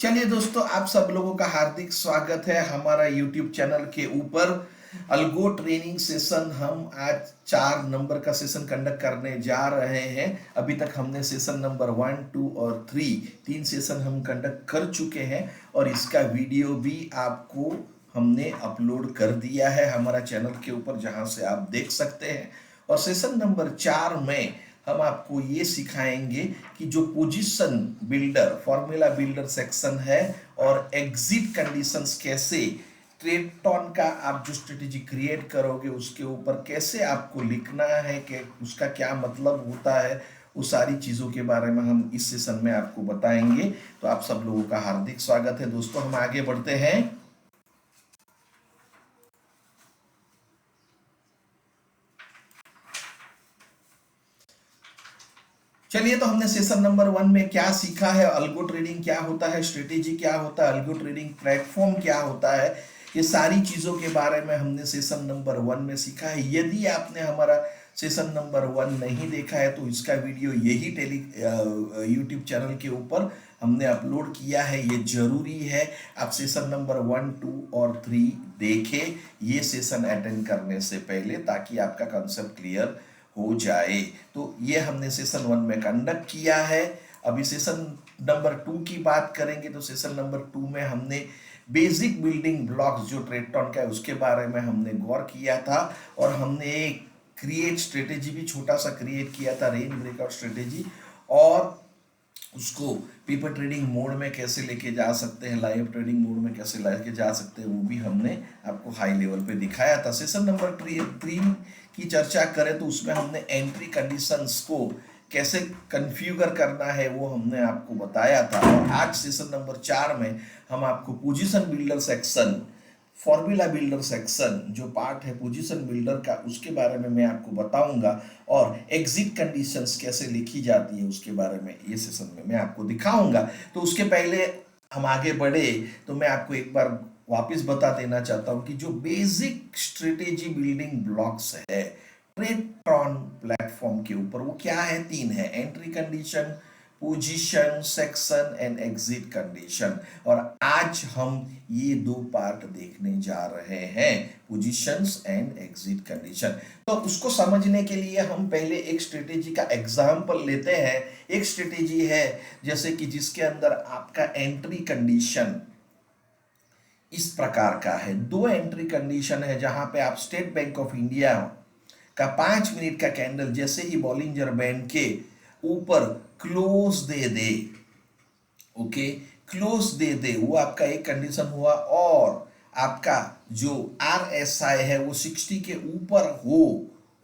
चलिए दोस्तों, आप सब लोगों का हार्दिक स्वागत है हमारा YouTube चैनल के ऊपर। अल्गो ट्रेनिंग सेशन हम आज 4 नंबर का सेशन कंडक्ट करने जा रहे हैं। अभी तक हमने सेशन नंबर 1, 2 और 3 सेशन हम कंडक्ट कर चुके हैं और इसका वीडियो भी आपको हमने अपलोड कर दिया है हमारा चैनल के ऊपर, जहां से आप देख सकते हैं। और सेशन नंबर 4 में हम आपको ये सिखाएंगे कि जो position builder, formula builder section है और एग्जिट कंडीशंस कैसे ट्रेडटॉन का आप जो स्ट्रेटेजी क्रिएट करोगे उसके ऊपर कैसे आपको लिखना है, कि उसका क्या मतलब होता है, वो सारी चीज़ों के बारे में हम इस सेशन में आपको बताएंगे। तो आप सब लोगों का हार्दिक स्वागत है दोस्तों। हम आगे बढ़ते हैं। चलिए, तो हमने सेशन नंबर 1 में क्या सीखा है, अल्गो ट्रेडिंग क्या होता है, स्ट्रेटेजी क्या होता है, अल्गो ट्रेडिंग प्लेटफॉर्म क्या होता है, ये सारी चीज़ों के बारे में हमने सेशन नंबर 1 में सीखा है। यदि आपने हमारा सेशन नंबर 1 नहीं देखा है तो इसका वीडियो यही यूट्यूब चैनल के ऊपर हमने अपलोड किया है। ये जरूरी है आप सेशन नंबर 1, 2 और 3 देखें ये सेशन अटेंड करने से पहले, ताकि आपका कंसेप्ट क्लियर हो जाए। तो ये हमने सेशन 1 में कंडक्ट किया है। अभी सेशन नंबर 2 की बात करेंगे तो सेशन नंबर 2 में हमने बेसिक बिल्डिंग ब्लॉक्स जो ट्रेडटॉन का है उसके बारे में हमने गौर किया था और हमने एक क्रिएट स्ट्रेटेजी भी छोटा सा क्रिएट किया था, रेन ब्रेकआउट स्ट्रेटेजी, और उसको पेपर ट्रेडिंग मोड में कैसे लेके जा सकते हैं, लाइव ट्रेडिंग मोड में कैसे लेके जा सकते हैं, वो भी हमने आपको हाई लेवल पे दिखाया था। सेशन नंबर 3 की चर्चा करें तो उसमें हमने एंट्री कंडीशंस को कैसे कन्फ्यूगर करना है वो हमने आपको बताया था। और आज सेशन नंबर 4 में हम आपको position builder section, formula builder section जो पार्ट है पोजीशन बिल्डर का, उसके बारे में मैं आपको बताऊंगा और एग्जिट कंडीशंस कैसे लिखी जाती है उसके बारे में ये सेशन में मैं आपको दिखाऊंगा। तो उसके पहले हम आगे बढ़े तो मैं आपको एक बार वापस बता देना चाहता हूं कि जो बेसिक स्ट्रेटेजी बिल्डिंग ब्लॉक्स है ट्रेडटॉन प्लेटफॉर्म के ऊपर, वो क्या है? 3 है: entry condition, position section and exit condition. और आज हम ये 2 पार्ट देखने जा रहे हैं, पोजीशंस एंड एग्जिट कंडीशन। तो उसको समझने के लिए हम पहले एक स्ट्रेटेजी का एग्जांपल लेते हैं। एक स्ट्रेटेजी है जैसे कि जिसके अंदर आपका एंट्री कंडीशन इस प्रकार का है। 2 एंट्री कंडीशन है जहां पे आप स्टेट बैंक ऑफ इंडिया का 5 मिनट का कैंडल जैसे ही बॉलिंजर बैंड के ऊपर क्लोज दे दे, ओके, क्लोज दे दे, वो आपका एक कंडीशन हुआ। और आपका जो RSI है वो 60 के ऊपर हो,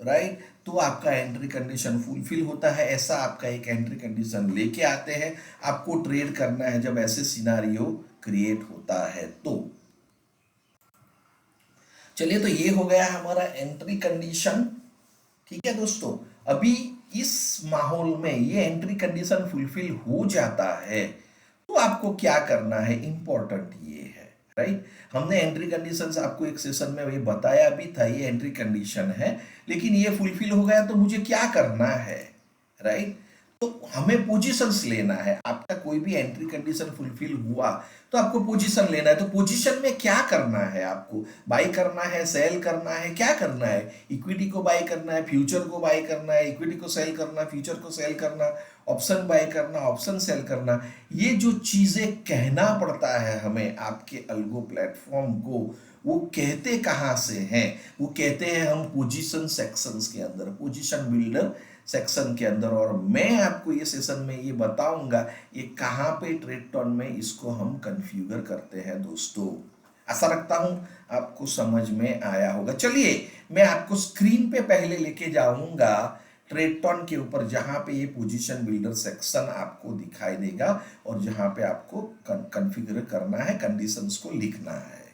राइट, तो आपका एंट्री कंडीशन फुलफिल होता है। ऐसा आपका एक एंट्री कंडीशन लेके आते हैं, आपको ट्रेड करना है जब ऐसे सिनारियो क्रिएट होता है। तो चलिए, तो ये हो गया हमारा एंट्री कंडीशन। ठीक है दोस्तों, अभी इस माहौल में ये एंट्री कंडीशन फुलफिल हो जाता है तो आपको क्या करना है, इंपॉर्टेंट ये है, राइट। हमने एंट्री कंडीशंस आपको एक सेशन में ये बताया भी था, ये एंट्री कंडीशन है, लेकिन ये फुलफिल हो गया तो मुझे क्या करना है, राइट। तो हमें पोजीशंस लेना है। आपका कोई भी एंट्री कंडीशन फुलफिल हुआ तो आपको पोजीशन लेना है। तो पोजीशन में क्या करना है? आपको बाई करना है, सेल करना है, क्या करना है? इक्विटी को बाई करना है, फ्यूचर को बाई करना है, इक्विटी को सेल करना, फ्यूचर को सेल करना, ऑप्शन बाई करना, ऑप्शन सेल करना। ये जो चीजें कहना पड़ता है हमें आपके अल्गो प्लेटफॉर्म को, वो कहते कहाँ से हैं? वो कहते हैं हम पोजीशन सेक्शंस के अंदर, पोजीशन बिल्डर सेक्शन के अंदर। और मैं आपको ये सेशन में ये बताऊंगा ये कहाँ पे ट्रेडटॉन में इसको हम कन्फ्यूगर करते हैं दोस्तों। आशा रखता हूं आपको समझ में आया होगा। चलिए, मैं आपको स्क्रीन पे पहले लेके जाऊंगा ट्रेडटॉन के ऊपर, जहां पे ये पोजीशन बिल्डर सेक्शन आपको दिखाई देगा और जहां पे आपको कन्फिगर करना है, कंडीशंस को लिखना है।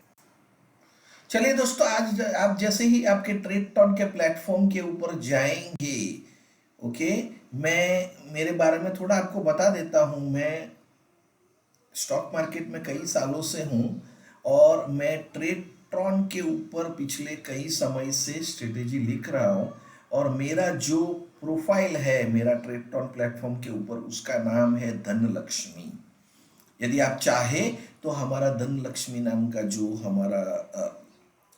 चलिए दोस्तों, आज आप जैसे ही आपके ट्रेडटॉन के प्लेटफॉर्म के ऊपर जाएंगे, ओके, मैं मेरे बारे में थोड़ा आपको बता देता हूं। मैं स्टॉक मार्केट में कई सालों से हूं और मैं ट्रेडटॉन के ऊपर पिछले कई समय से स्ट्रेटेजी लिख रहा हूं। और मेरा जो प्रोफाइल है मेरा ट्रेडटॉन प्लेटफॉर्म के ऊपर, उसका नाम है धनलक्ष्मी। यदि आप चाहे तो हमारा धन लक्ष्मी नाम का जो हमारा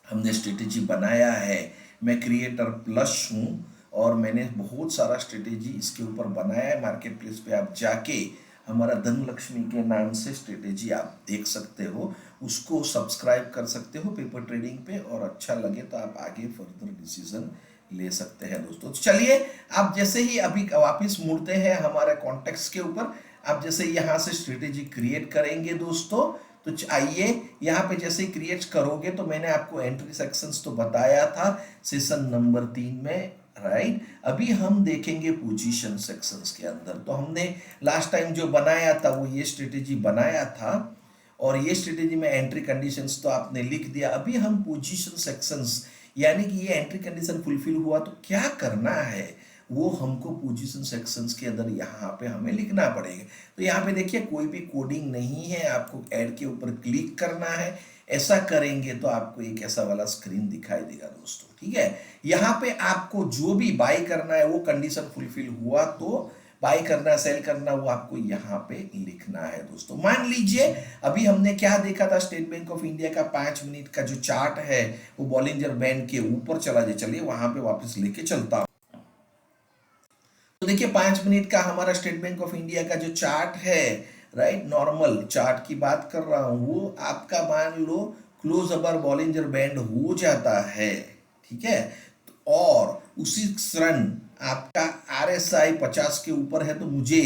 हमने स्ट्रेटेजी बनाया है, मैं क्रिएटर प्लस हूँ और मैंने बहुत सारा स्ट्रेटेजी इसके ऊपर बनाया है। मार्केट प्लेस पे आप जाके हमारा धन लक्ष्मी के नाम से स्ट्रेटेजी आप देख सकते हो, उसको सब्सक्राइब कर सकते हो पेपर ट्रेडिंग पे, और अच्छा लगे तो आप आगे फर्दर डिसीजन ले सकते हैं दोस्तों। तो चलिए, आप जैसे ही अभी वापस मुड़ते हैं हमारे कॉन्टेक्स्ट के ऊपर, आप जैसे यहाँ से स्ट्रेटेजी क्रिएट करेंगे दोस्तों, तो आइए यहाँ पे जैसे क्रिएट करोगे तो मैंने आपको एंट्री सेक्शंस तो बताया था सेशन नंबर 3 में, राइट। अभी हम देखेंगे पोजीशन सेक्शंस के अंदर। तो हमने लास्ट टाइम जो बनाया था वो ये स्ट्रेटेजी बनाया था, और ये स्ट्रेटेजी में एंट्री कंडीशंस तो आपने लिख दिया। अभी हम पोजीशन सेक्शंस, यानी कि ये एंट्री कंडीशन फुलफिल हुआ तो क्या करना है, वो हमको पोजीशन सेक्शंस के अंदर यहाँ पे हमें लिखना पड़ेगा। तो यहाँ पे देखिए कोई भी कोडिंग नहीं है, आपको ऐड के ऊपर क्लिक करना है। ऐसा करेंगे तो आपको एक ऐसा वाला स्क्रीन दिखाई देगा दोस्तों, ठीक है। यहाँ पे आपको जो भी बाय करना है वो कंडीशन फुलफिल हुआ तो बाय करना, सेल करना, वो आपको यहाँ पे लिखना है दोस्तों। मान लीजिए अभी हमने क्या देखा था, स्टेट बैंक ऑफ इंडिया का 5 मिनट का जो चार्ट है वो बॉलिंजर बैंड के ऊपर चला जाए। चलिए वहां पे वापस लेके चलता हूं। तो देखिए 5 मिनट का हमारा स्टेट बैंक ऑफ इंडिया का जो चार्ट है, राइट, नॉर्मल चार्ट की बात कर रहा हूं, वो आपका मान लो क्लोज अबर बॉलिंजर बैंड हो जाता है, ठीक है। और उसी क्षण आपका RSI 50 के ऊपर है, तो मुझे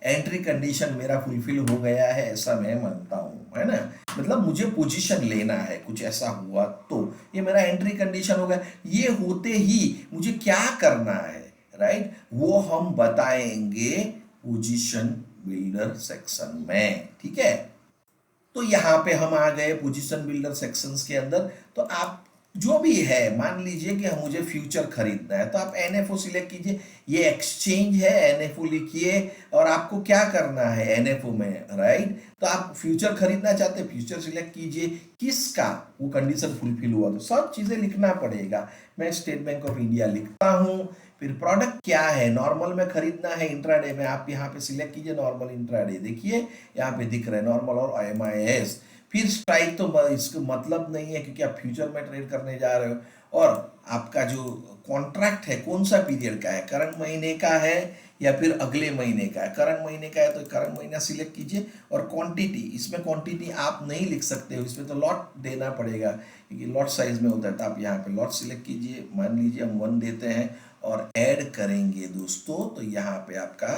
एंट्री कंडीशन मेरा फुलफिल हो गया है, ऐसा मैं मानता हूँ, है ना। मतलब मुझे पोजीशन लेना है, कुछ ऐसा हुआ तो ये मेरा एंट्री कंडीशन हो गया। ये होते ही मुझे क्या करना है, राइट, वो हम बताएंगे पोजीशन बिल्डर सेक्शन में, ठीक है। तो यहाँ पे हम आ गए पोजीशन बिल्डर सेक्शंस के अंदर। तो आप जो भी है, मान लीजिए कि मुझे फ्यूचर खरीदना है, तो आप NFO सिलेक्ट कीजिए। ये एक्सचेंज है, NFO लिखिए, और आपको क्या करना है NFO में, राइट। तो आप फ्यूचर खरीदना चाहते हैं, फ्यूचर सिलेक्ट कीजिए, किसका, वो कंडीशन फुलफिल हुआ तो सब चीजें लिखना पड़ेगा। मैं स्टेट बैंक ऑफ इंडिया लिखता हूँ। फिर प्रोडक्ट क्या है, नॉर्मल में खरीदना है, इंट्राडे में, आप यहाँ पे सिलेक्ट कीजिए नॉर्मल इंट्राडे, देखिए यहाँ पे दिख रहा है नॉर्मल और MIS। फिर स्ट्राइक तो इसका मतलब नहीं है क्योंकि आप फ्यूचर में ट्रेड करने जा रहे हो। और आपका जो कॉन्ट्रैक्ट है कौन सा पीरियड का है, करंट महीने का है या फिर अगले महीने का है। करंट महीने का है तो करंट महीना सिलेक्ट कीजिए। और क्वांटिटी, इसमें क्वांटिटी आप नहीं लिख सकते हो, इसमें तो लॉट देना पड़ेगा क्योंकि लॉट साइज में होता है। तो आप यहाँ पे लॉट सिलेक्ट कीजिए, मान लीजिए हम 1 देते हैं और ऐड करेंगे दोस्तों, तो यहाँ पे आपका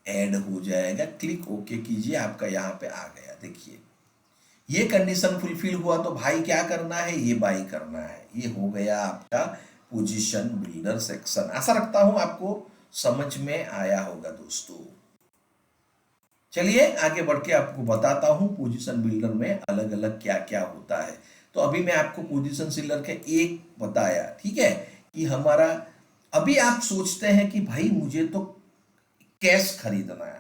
ऐड हो जाएगा। क्लिक ओके कीजिए, आपका यहाँ पे आ गया। देखिए ये कंडीशन फुलफिल हुआ तो भाई क्या करना है, ये बाई करना है। ये हो गया आपका पोजीशन बिल्डर सेक्शन। आशा रखता हूं आपको समझ में आया होगा दोस्तों। चलिए आगे बढ़ के आपको बताता हूं पोजीशन बिल्डर में अलग अलग क्या क्या होता है। तो अभी मैं आपको पोजीशन बिल्डर के एक बताया, ठीक है, कि हमारा अभी आप सोचते हैं कि भाई मुझे तो कैश खरीदना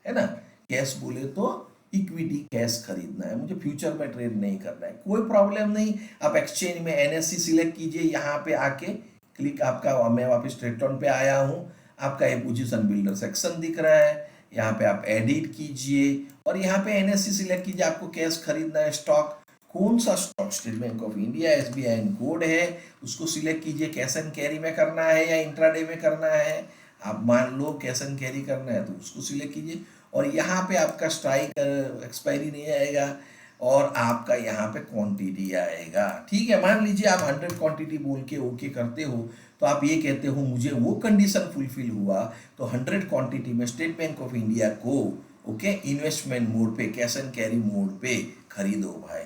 है ना। कैश बोले तो इक्विटी कैश खरीदना है, मुझे फ्यूचर में ट्रेड नहीं करना है, कोई प्रॉब्लम नहीं। आप एक्सचेंज में NSE सिलेक्ट कीजिए, यहाँ पे आके क्लिक, आपका मैं वापस ट्रेडटॉन पे आया हूँ, आपका ये पोजीशन बिल्डर सेक्शन दिख रहा है। यहाँ पे आप एडिट कीजिए और यहाँ पे NSE सिलेक्ट कीजिए। आपको कैश खरीदना है, स्टॉक कौन सा stock, state bank of India SBI code है, उसको सिलेक्ट कीजिए। कैश एंड कैरी में करना है या इंट्राडे में करना है, आप मान लो कैश एंड कैरी करना है तो उसको सिलेक्ट कीजिए। और यहाँ पे आपका स्ट्राइक एक्सपायरी नहीं आएगा और आपका यहाँ पे क्वांटिटी आएगा, ठीक है। मान लीजिए आप 100 क्वांटिटी बोल के ओके करते हो, तो आप ये कहते हो मुझे वो कंडीशन फुलफिल हुआ तो 100 क्वांटिटी में स्टेट बैंक ऑफ इंडिया को ओके इन्वेस्टमेंट मोड पे, कैश एंड कैरी मोड पे खरीदो भाई।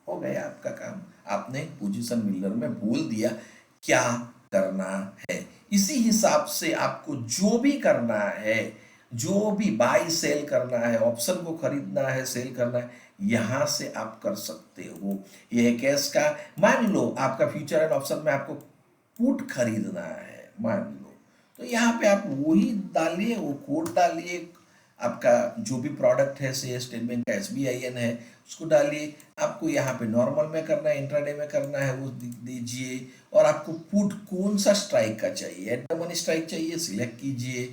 हो गया आपका काम, आपने पोजीशन बिल्डर में बोल दिया क्या करना है। इसी हिसाब से आपको जो भी करना है, जो भी बाई सेल करना है, ऑप्शन को खरीदना है, सेल करना है, यहां से आप कर सकते हो। यह कैश का, मान लो आपका फ्यूचर एंड ऑप्शन में आपको पुट खरीदना है, मान लो, तो यहाँ पे आप वही डालिए, वो कोड डालिए, आपका जो भी प्रोडक्ट है, से स्टेट बैंक का SBIN है उसको डालिए। आपको यहाँ पे नॉर्मल में करना है, इंट्राडे में करना है, वो दीजिए। और आपको पुट कौन सा स्ट्राइक का चाहिए, एट द मनी स्ट्राइक चाहिए, सिलेक्ट कीजिए।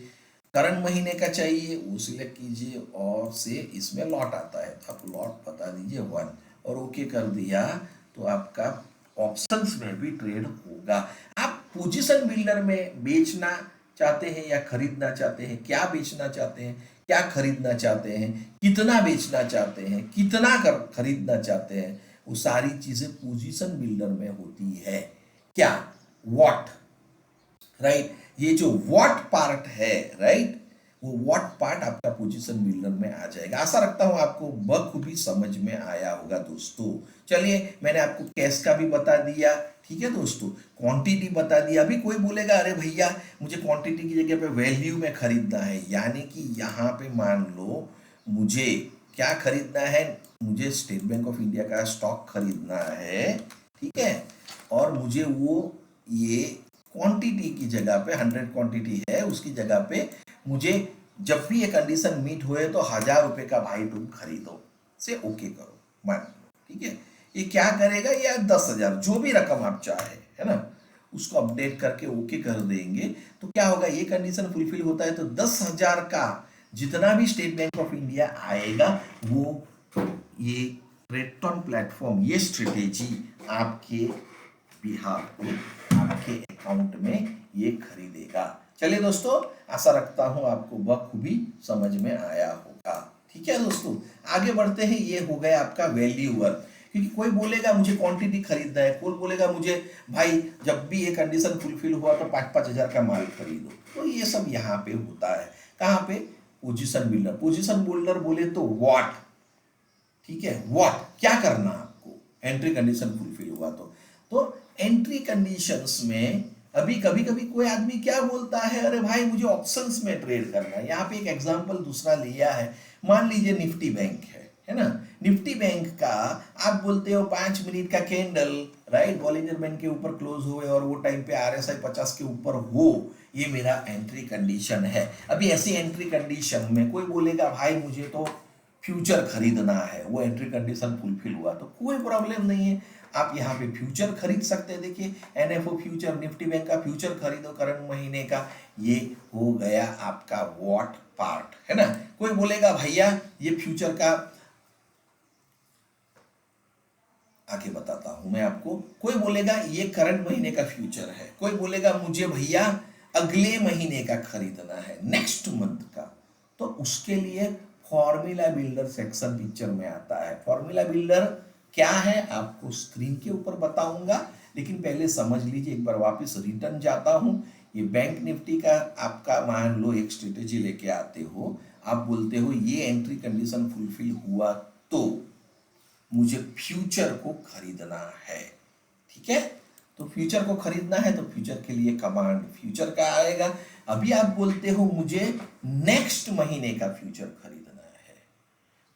करंट महीने का चाहिए वो सिलेक्ट कीजिए और से इसमें लॉट आता है तो आप लॉट बता दीजिए 1 और ओके कर दिया तो आपका ऑप्शंस में भी ट्रेड होगा। आप पोजीशन बिल्डर में बेचना चाहते हैं या खरीदना चाहते हैं, क्या बेचना चाहते हैं, क्या खरीदना चाहते हैं, कितना बेचना चाहते हैं, कितना खरीदना चाहते हैं, वो सारी चीजें पोजीशन बिल्डर में होती है। क्या व्हाट, राइट, ये जो व्हाट पार्ट है, राइट, वो व्हाट पार्ट आपका पोजीशन बिल्डर में आ जाएगा। आशा रखता हूं आपको बखूबी समझ में आया होगा दोस्तों। चलिए मैंने आपको कैश का भी बता दिया, ठीक है दोस्तों, क्वांटिटी बता दिया। अभी कोई बोलेगा अरे भैया मुझे क्वांटिटी की जगह पे वैल्यू में खरीदना है, यानी कि यहाँ पे मान लो मुझे क्या खरीदना है, मुझे स्टेट बैंक ऑफ इंडिया का स्टॉक खरीदना है, ठीक है, और मुझे वो ये क्वांटिटी की जगह पे 100 क्वांटिटी है उसकी जगह पे मुझे जब भी ये कंडीशन मीट हुए तो 1000 रुपए का भाई तुम खरीदो से ओके करो, मान लो, ठीक है। ये क्या करेगा, या 10,000 जो भी रकम आप चाहे, है ना, उसको अपडेट करके ओके कर देंगे तो क्या होगा, ये कंडीशन फुलफिल होता है तो 10,000 का जितना भी स्टेट बैंक ऑफ इंडिया आएगा वो ये ट्रेटन प्लेटफॉर्म, ये स्ट्रेटेजी आपके बिहार पे आपके अकाउंट में ये खरीदेगा। चलिए दोस्तों, आशा रखता हूं आपको बखूबी समझ में आया होगा, ठीक है दोस्तों। आगे बढ़ते हैं, ये हो गया आपका वैल्यूअर, क्योंकि कोई बोलेगा मुझे क्वांटिटी खरीदना है, कोई बोलेगा मुझे भाई जब भी ये कंडीशन फुलफिल हुआ तो 5-5 हजार का माल खरीदो, तो ये सब यहाँ पे होता है। कहाँ पे, पोजीशन बिल्डर। पोजीशन बिल्डर बोले तो व्हाट, ठीक है, व्हाट क्या करना आपको, एंट्री कंडीशन फुलफिल हुआ तो एंट्री कंडीशंस में अभी कभी कभी कोई आदमी क्या बोलता है, अरे भाई मुझे ऑप्शंस में ट्रेड करना है। यहाँ पे एक एग्जांपल दूसरा लिया है, मान लीजिए निफ्टी बैंक है ना, निफ्टी बैंक का आप बोलते हो 5 मिनट का कैंडल, राइट, बॉलिंजर बैंड के ऊपर क्लोज हुए और वो टाइम पे RSI 50 के ऊपर हो, ये मेरा एंट्री कंडीशन है। अभी ऐसी एंट्री कंडीशन में कोई बोलेगा भाई मुझे तो फ्यूचर खरीदना है, वो एंट्री कंडीशन फुलफिल हुआ तो कोई प्रॉब्लम नहीं है, आप यहाँ पे फ्यूचर खरीद सकते हैं। देखिए NFO फ्यूचर, निफ्टी बैंक का फ्यूचर खरीदो करंट महीने का, ये हो गया आपका व्हाट पार्ट, है ना। कोई बोलेगा भैया ये फ्यूचर का, आगे बताता हूं मैं आपको, कोई बोलेगा ये करंट महीने का फ्यूचर है, कोई बोलेगा मुझे भैया अगले महीने का खरीदना है, नेक्स्ट मंथ का, तो उसके लिए फॉर्मूला बिल्डर सेक्शन पिक्चर में आता है। फॉर्मूला बिल्डर क्या है आपको स्क्रीन के ऊपर बताऊंगा, लेकिन पहले समझ लीजिए, एक बार वापस रिटर्न जाता हूं। ये बैंक निफ्टी का आपका मान लो एक स्ट्रेटेजी लेके आते हो, आप बोलते हो ये एंट्री कंडीशन फुलफिल हुआ तो मुझे फ्यूचर को खरीदना है, ठीक है। तो फ्यूचर को खरीदना है तो फ्यूचर के लिए कमांड फ्यूचर का आएगा। अभी आप बोलते हो मुझे नेक्स्ट महीने का फ्यूचर खरीदना है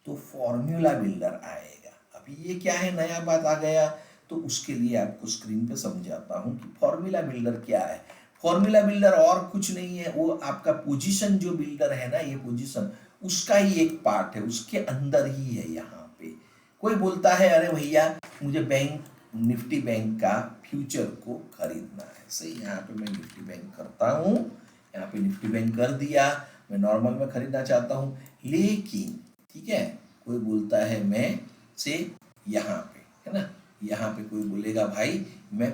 तो फॉर्मूला बिल्डर आएगा। अभी ये क्या है, नया बात आ गया, तो उसके लिए आपको स्क्रीन पे समझाता हूं कि फॉर्मूला बिल्डर क्या है। फॉर्मूला बिल्डर और कुछ नहीं है, वो आपका पोजीशन जो बिल्डर है ना, ये पोजीशन उसका ही एक पार्ट है, उसके अंदर ही है। यहाँ पे कोई बोलता है अरे भैया मुझे बैंक निफ्टी बैंक का फ्यूचर को खरीदना है, सही, यहाँ पे मैं निफ्टी बैंक करता हूँ, यहाँ पे निफ्टी बैंक कर दिया, मैं नॉर्मल में खरीदना चाहता हूँ, लेकिन ठीक है, कोई बोलता है मैं से यहाँ पे, है ना, यहाँ पे कोई बोलेगा भाई मैं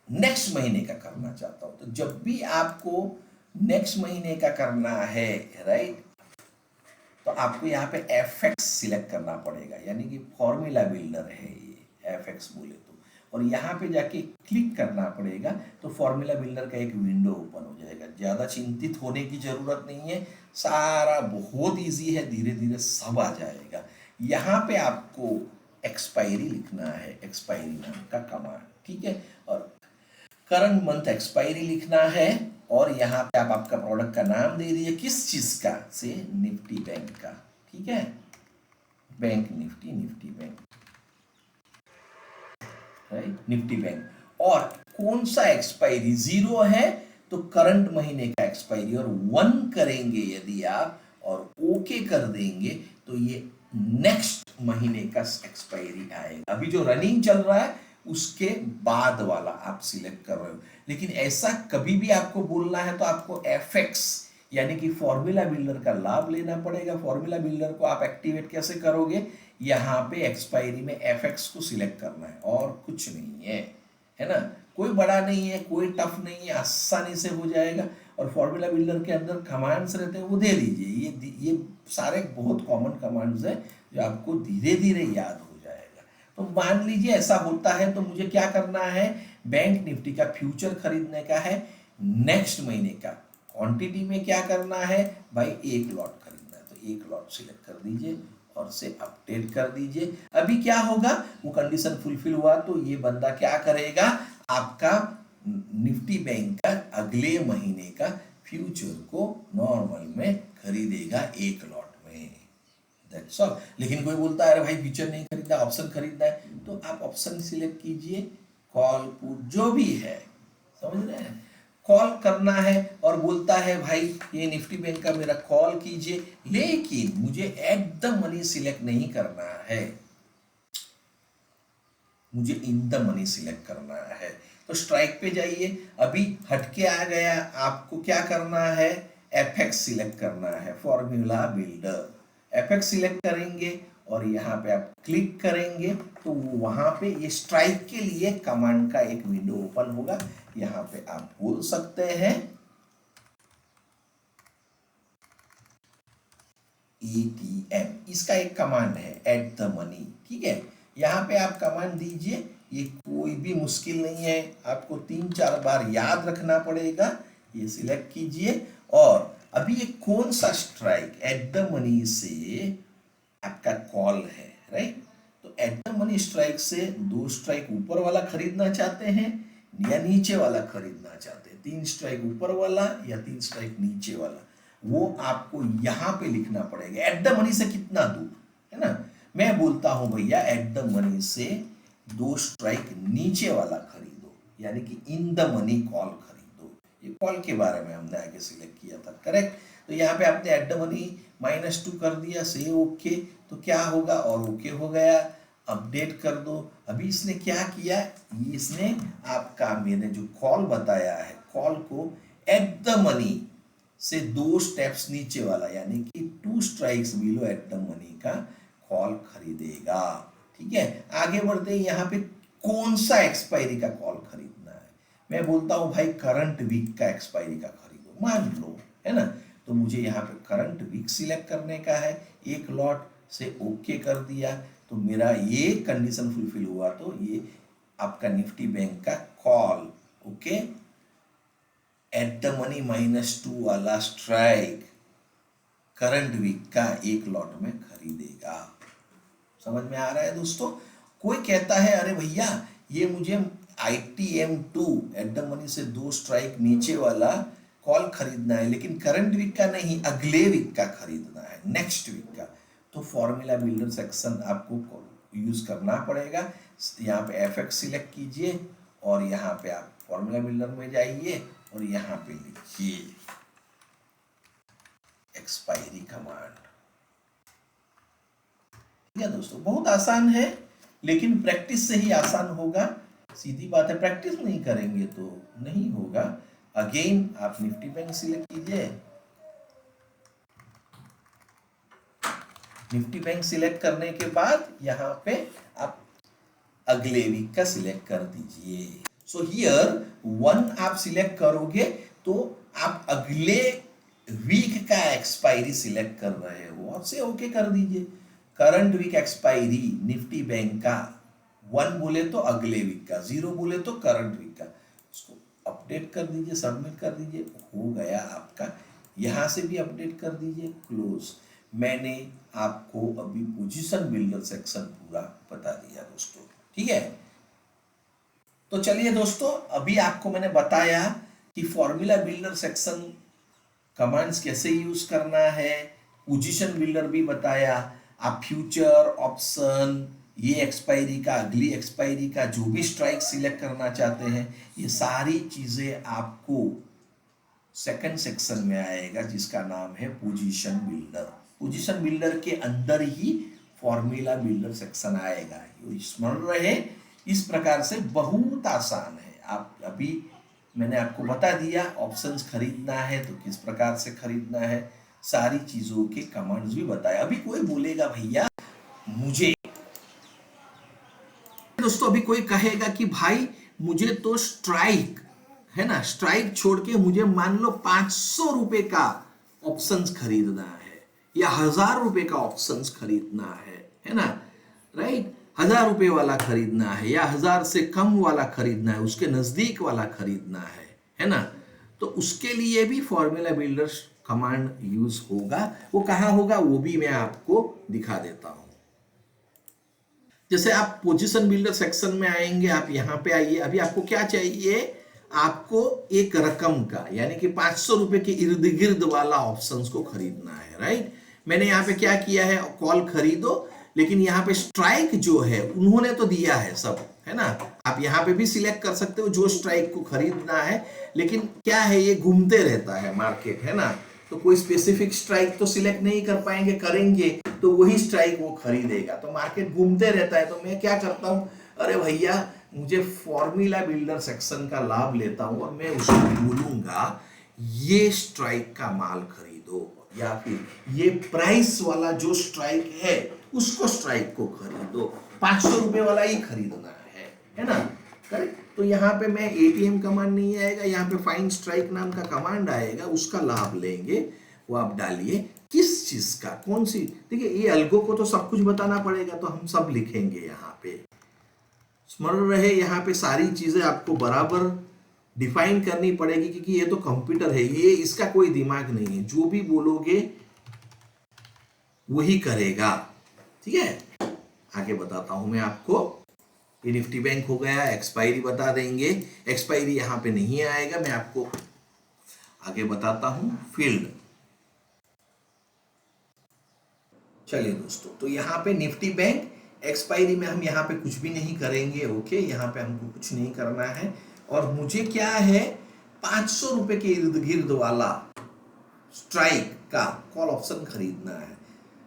नेक्स्ट महीने का करना चाहता हूँ। तो जब भी आपको नेक्स्ट महीने का करना है, राइट, तो आपको यहाँ पे FX सिलेक्ट करना पड़ेगा, यानी कि फॉर्मूला बिल्डर है ये, FX बोले तो, और यहाँ पे जाके क्लिक करना पड़ेगा तो फॉर्मूला बिल्डर का एक विंडो ओपन हो जाएगा। ज़्यादा चिंतित होने की ज़रूरत नहीं है, सारा बहुत इजी है, धीरे धीरे सब आ जाएगा। यहाँ पे आपको एक्सपायरी लिखना है, एक्सपायरी नाम का कमांड, ठीक है, और करंट मंथ एक्सपायरी लिखना है, और यहाँ पे आप आपका प्रोडक्ट का नाम दे दीजिए, किस चीज का, से निफ्टी बैंक का, ठीक है, bank Nifty, Nifty bank, right, Nifty bank, और कौन सा एक्सपायरी, 0 है तो करंट महीने का एक्सपायरी, और 1 करेंगे यदि आप और ओके कर देंगे तो ये नेक्स्ट महीने का एक्सपायरी आएगा। अभी जो रनिंग चल रहा है उसके बाद वाला आप सिलेक्ट कर रहे हो, लेकिन ऐसा कभी भी आपको बोलना है तो आपको FX यानी कि फॉर्मूला बिल्डर का लाभ लेना पड़ेगा। फॉर्मूला बिल्डर को आप एक्टिवेट कैसे करोगे, यहाँ पे एक्सपायरी में एफएक्स को सिलेक्ट करना है और कुछ नहीं है ना। कोई बड़ा नहीं है, कोई टफ नहीं है, आसानी से हो जाएगा। और फॉर्मूला बिल्डर के अंदर कमांड्स रहते हैं, वो दे दीजिए। ये सारे बहुत कॉमन कमांड्स है जो आपको धीरे धीरे याद हो जाएगा। तो मान लीजिए ऐसा होता है तो मुझे क्या करना है, बैंक निफ्टी का फ्यूचर खरीदने का है नेक्स्ट महीने का। क्वांटिटी में क्या करना है भाई, 1 लॉट खरीदना है, तो 1 लॉट सिलेक्ट कर दीजिए और से अपडेट कर दीजिए। अभी क्या होगा, वो कंडीशन फुलफिल हुआ तो ये बंदा क्या करेगा, आपका निफ्टी बैंक का अगले महीने का फ्यूचर को नॉर्मल में खरीदेगा 1 लॉट में। That's all. लेकिन कोई बोलता है अरे भाई फ्यूचर नहीं खरीदना, ऑप्शन खरीदना है, तो आप ऑप्शन सिलेक्ट कीजिए, कॉल पुट जो भी है, समझ रहे हैं, कॉल करना है। और बोलता है भाई ये निफ्टी बैंक का मेरा कॉल कीजिए, लेकिन मुझे एट द मनी सिलेक्ट नहीं करना है, मुझे इन द मनी सिलेक्ट करना है। तो स्ट्राइक पे जाइए, अभी हटके आ गया, आपको क्या करना है, एफएक्स सिलेक्ट करना है, फॉर्मूला बिल्डर। एफएक्स सिलेक्ट करेंगे और यहाँ पे आप क्लिक करेंगे तो वहां पे ये स्ट्राइक के लिए कमांड का एक विंडो ओपन होगा। यहाँ पे आप बोल सकते हैं ATM, इसका एक कमांड है एट द मनी, ठीक है। यहाँ पे आप कमांड दीजिए, ये कोई भी मुश्किल नहीं है, आपको 3-4 बार याद रखना पड़ेगा। ये सिलेक्ट कीजिए और अभी ये कौन सा स्ट्राइक एट द मनी से आपका कॉल है, राइट। तो एट द मनी स्ट्राइक से 2 स्ट्राइक ऊपर वाला खरीदना चाहते हैं या नीचे वाला खरीदना चाहते हैं, 3 स्ट्राइक ऊपर वाला या 3 स्ट्राइक नीचे वाला, वो आपको यहाँ पे लिखना पड़ेगा। एट द मनी से कितना दूर, है ना। मैं बोलता हूं भैया एट द मनी से 2 स्ट्राइक नीचे वाला खरीदो, यानी कि इन द मनी कॉल खरीदो। ये कॉल के बारे में हमने आगे सिलेक्ट किया था, करेक्ट। तो यहाँ पे आपने एट द मनी -2 कर दिया, से ओके, तो क्या होगा, और ओके हो गया, अपडेट कर दो। अभी इसने क्या किया, इसने आपका मैंने जो कॉल बताया है, कॉल को एट द मनी से 2 स्टेप्स नीचे वाला, यानी कि 2 strikes below at the money का कॉल खरीदेगा, ठीक है। आगे बढ़ते हैं, यहाँ पे कौन सा एक्सपायरी का कॉल खरीदना है। मैं बोलता हूं भाई करंट वीक का एक्सपायरी का खरीदो, मान लो, है ना। तो मुझे यहाँ पे करंट वीक सिलेक्ट करने का है, 1 लॉट से ओके कर दिया, तो मेरा ये कंडीशन फुलफिल हुआ, तो ये आपका निफ्टी बैंक का call, okay, at the money -2 वाला स्ट्राइक करंट वीक का 1 लॉट में खरीदेगा। समझ में आ रहा है दोस्तों। कोई कहता है अरे भैया ये मुझे ITM2 एट द मनी से 2 स्ट्राइक नीचे वाला कॉल खरीदना है, लेकिन करंट वीक का नहीं, अगले वीक का खरीदना है, नेक्स्ट वीक का। तो फॉर्मूला बिल्डर सेक्शन आपको यूज करना पड़ेगा। यहाँ पे एफएक्स सिलेक्ट कीजिए और यहाँ पे आप फॉर्मूला बिल्डर में जाइए और यहाँ पे लिखिए एक्सपायरी कमांड। ठीक है दोस्तों, बहुत आसान है, लेकिन प्रैक्टिस से ही आसान होगा। सीधी बात है, प्रैक्टिस नहीं करेंगे तो नहीं होगा। अगेन आप निफ्टी बैंक सिलेक्ट कीजिए, निफ्टी बैंक सिलेक्ट करने के बाद यहाँ पे आप अगले वीक का सिलेक्ट कर दीजिए। सो हियर 1 आप सिलेक्ट करोगे तो आप अगले वीक का एक्सपायरी सिलेक्ट कर रहे हो और से ओके कर दीजिए। Current week expiry Nifty bank का, 1 बोले तो अगले वीक का, 0 बोले तो करंट वीक का, उसको अपडेट कर दीजिए, सबमिट कर दीजिए, हो गया आपका। यहां से भी अपडेट कर दीजिए, क्लोज। मैंने आपको अभी पोजीशन बिल्डर सेक्शन पूरा बता दिया दोस्तों, ठीक है। तो चलिए दोस्तों, अभी आपको मैंने बताया कि फॉर्मूला बिल्डर सेक्शन कमांड्स कैसे यूज करना है, पोजीशन बिल्डर भी बताया, आप फ्यूचर ऑप्शन, ये एक्सपायरी का, अगली एक्सपायरी का जो भी स्ट्राइक सिलेक्ट करना चाहते हैं, ये सारी चीजें आपको सेकंड सेक्शन में आएगा जिसका नाम है पोजीशन बिल्डर। पोजीशन बिल्डर के अंदर ही फॉर्मूला बिल्डर सेक्शन आएगा। स्मरण रहे, इस प्रकार से बहुत आसान है। आप अभी मैंने आपको बता दिया ऑप्शंस खरीदना है तो किस प्रकार से खरीदना है, सारी चीजों के कमांड्स भी बताया। अभी कोई बोलेगा भैया मुझे, दोस्तों अभी कोई कहेगा कि भाई मुझे तो स्ट्राइक है ना, स्ट्राइक छोड़ के मुझे मान लो 500 रुपए का ऑप्शंस खरीदना है या 1000 रुपए का ऑप्शंस खरीदना है ना, राइट, 1000 रुपए वाला खरीदना है या 1000 से कम वाला खरीदना है, उसके नजदीक वाला खरीदना है ना, तो उसके लिए भी फॉर्मूला बिल्डर कमांड यूज होगा। वो कहाँ होगा वो भी मैं आपको दिखा देता हूं। जैसे आप पोजीशन बिल्डर सेक्शन में आएंगे, आप यहां पे आइए। अभी आपको क्या चाहिए, आपको एक रकम का यानी कि 500 रुपए के इर्द गिर्द वाला ऑप्शंस को खरीदना है, राइट। मैंने यहाँ पे क्या किया है, कॉल खरीदो, लेकिन यहाँ पे स्ट्राइक जो है उन्होंने तो दिया है सब, है ना। आप यहाँ पे भी सिलेक्ट कर सकते हो जो स्ट्राइक को खरीदना है, लेकिन क्या है ये घूमते रहता है मार्केट, है ना, तो कोई स्पेसिफिक स्ट्राइक तो सिलेक्ट नहीं कर पाएंगे, करेंगे तो वही स्ट्राइक वो खरीदेगा, तो मार्केट घूमते रहता है। तो मैं क्या करता हूं, अरे भैया मुझे फॉर्मूला बिल्डर सेक्शन का लाभ लेता हूं और मैं उसको बोलूंगा ये स्ट्राइक का माल खरीदो, या फिर ये प्राइस वाला जो स्ट्राइक है उसको स्ट्राइक को खरीदो, 500 रुपए वाला ही खरीदना है ना, करेक्ट। तो यहाँ पे मैं एटीएम कमांड नहीं आएगा, यहाँ पे फाइंड स्ट्राइक नाम का कमांड आएगा, उसका लाभ लेंगे। वो आप डालिए किस चीज का, कौन सी, देखिए ये अल्गो को तो सब कुछ बताना पड़ेगा, तो हम सब लिखेंगे यहाँ पे। स्मरण रहे यहाँ पे सारी चीजें आपको बराबर डिफाइन करनी पड़ेगी, क्योंकि ये तो कंप्यूटर है, ये इसका कोई दिमाग नहीं है, जो भी बोलोगे वही करेगा, ठीक है। आगे बताता हूं मैं आपको। ये निफ्टी बैंक हो गया, एक्सपायरी बता देंगे, एक्सपायरी यहां पे नहीं आएगा, मैं आपको आगे बताता हूं। फील्ड, चलिए दोस्तों, तो यहाँ पे निफ्टी बैंक एक्सपायरी में हम यहाँ पे कुछ भी नहीं करेंगे, ओके, यहाँ पे हमको कुछ नहीं करना है। और मुझे क्या है, 500 रुपए के इर्द गिर्द वाला स्ट्राइक का कॉल ऑप्शन खरीदना है,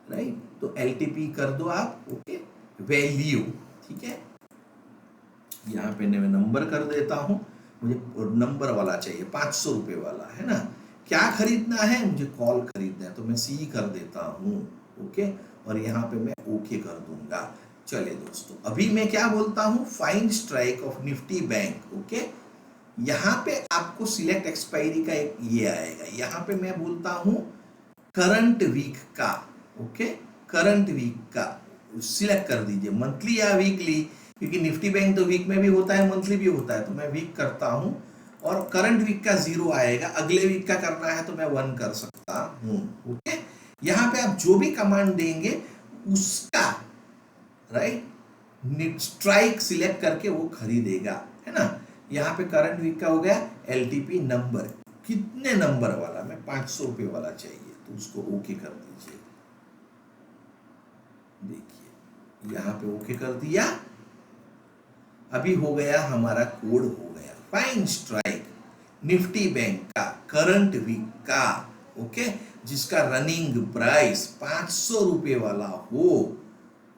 राइट। तो एलटीपी कर दो आप, ओके, वैल्यू, ठीक है। यहाँ पे मैं नंबर कर देता हूं, मुझे नंबर वाला चाहिए, 500 रुपए वाला, है ना। क्या खरीदना है, मुझे कॉल खरीदना है, तो मैं सी कर देता हूं, ओके, और यहाँ पे मैं ओके कर दूंगा। चलिए दोस्तों, अभी मैं क्या बोलता हूं, find strike off Nifty bank, okay. यहाँ पे आपको सिलेक्ट एक्सपायरी का एक ये आएगा, यहाँ पे मैं बोलता हूं करंट वीक का, ओके, करंट वीक का सिलेक्ट कर दीजिए, मंथली या वीकली, क्योंकि निफ्टी बैंक तो वीक में भी होता है, मंथली भी होता है, तो मैं वीक करता हूं। और करंट वीक का 0 आएगा, अगले वीक का करना है तो मैं 1 कर सकता हूं, ओके। यहाँ पे आप जो भी कमांड देंगे उसका, राइट, स्ट्राइक सिलेक्ट करके वो खरीदेगा, है ना। यहाँ पे करंट वीक का हो गया, एलटीपी नंबर, कितने नंबर वाला, मैं 500 रुपए वाला चाहिए, तो उसको ओके कर दीजिए। देखिए यहाँ पे ओके कर दिया, अभी हो गया हमारा कोड, हो गया फाइन स्ट्राइक निफ्टी बैंक का करंट वीक का, ओके, जिसका रनिंग प्राइस 500 रुपए वाला हो,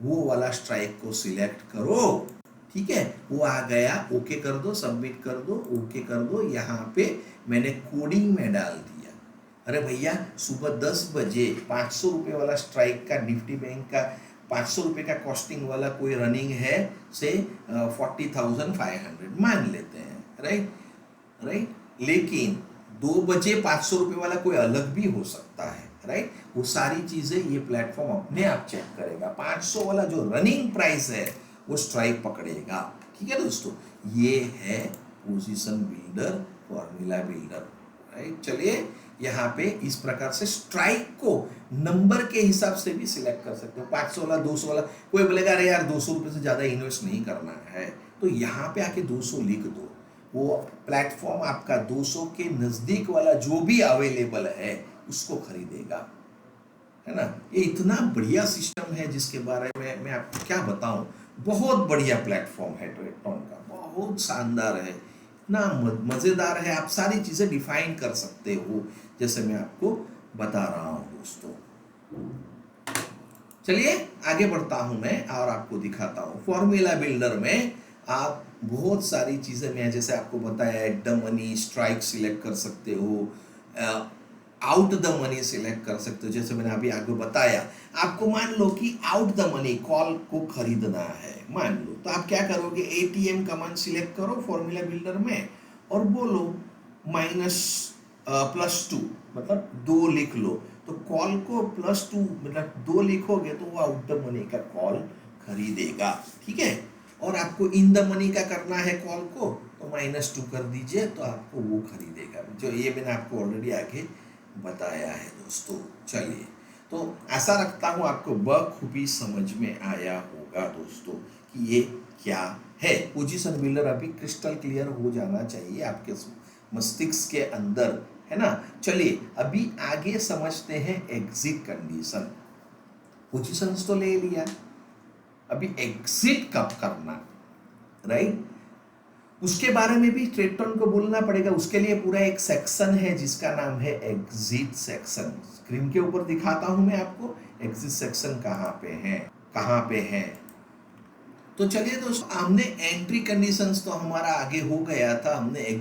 वो वाला स्ट्राइक को सिलेक्ट करो, ठीक है। वो आ गया, ओके कर दो, सबमिट कर दो, ओके कर दो। यहाँ पे मैंने कोडिंग में डाल दिया, अरे भैया सुबह 10 बजे 500 रुपए वाला स्ट्राइक का निफ्टी बैंक का 500 रुपए का कॉस्टिंग वाला कोई रनिंग है, से 40,500 मान लेते हैं, राइट, राइट। लेकिन 2 बजे 500 रुपए वाला कोई अलग भी हो सकता है, राइट। वो सारी चीजें ये प्लेटफॉर्म अपने आप चेक करेगा, 500 वाला जो रनिंग प्राइस है वो स्ट्राइक पकड़ेगा, ठीक है दोस्तों। ये है position builder, formula builder, right. चलिए यहाँ पे इस प्रकार से स्ट्राइक को नंबर के हिसाब से भी सिलेक्ट कर सकते हो, 500 वाला, 200 वाला। कोई बोलेगा अरे यार 200 रुपए से ज्यादा इन्वेस्ट नहीं करना है, तो यहाँ पे आके 200 लिख दो, वो प्लेटफॉर्म आपका 200 के नजदीक वाला जो भी अवेलेबल है उसको खरीदेगा, है ना। ये इतना बढ़िया सिस्टम है जिसके बारे में मैं आपको क्या बताऊं, बहुत बढ़िया प्लेटफॉर्म है ट्रेडटॉन का, बहुत शानदार है, इतना मजेदार है, आप सारी चीजें डिफाइन कर सकते हो जैसे मैं आपको बता रहा हूं दोस्तों। चलिए आगे बढ़ता हूं मैं और आपको दिखाता हूं। फॉर्मूला बिल्डर में आप बहुत सारी चीज़ें मैं जैसे आपको बताया, at the money, strike select कर सकते हो, आउट द मनी सिलेक्ट कर सकते हो। जैसे मैंने अभी आपको बताया, आपको मान लो कि आउट द मनी कॉल को खरीदना है, मान लो, तो आप क्या करोगे, एटीएम कमांड सिलेक्ट करो फॉर्मूला बिल्डर में और बोलो माइनस +2, मतलब 2 लिख लो। तो कॉल को +2 मतलब 2 लिखोगे तो वो आउट द मनी का कॉल खरीदेगा, ठीक है। और आपको इन द मनी का करना है कॉल को, तो -2 कर दीजिए तो आपको वो खरीदेगा, जो ये मैंने आपको ऑलरेडी आगे बताया है दोस्तों। चलिए, तो ऐसा रखता हूँ आपको बखूबी समझ में आया होगा दोस्तों कि ये क्या है। पोजीशन बिल्डर अभी क्रिस्टल क्लियर हो जाना चाहिए आपके मस्तिष्क के अंदर, है ना। चलिए अभी आगे समझते हैं एग्जिट कंडीशन। पोजीशंस तो ले लिया, अभी एग्जिट कब करना, राइट, उसके बारे में भी ट्रेटन को बोलना पड़ेगा। उसके लिए पूरा एक सेक्शन है जिसका नाम है एग्जिट सेक्शन। स्क्रीन के ऊपर दिखाता हूं मैं आपको एग्जिट सेक्शन कहां पे है, कहां पे है। तो चलिए दोस्तों, हमने एंट्री कंडीशंस तो हमारा आगे हो गया था, हमने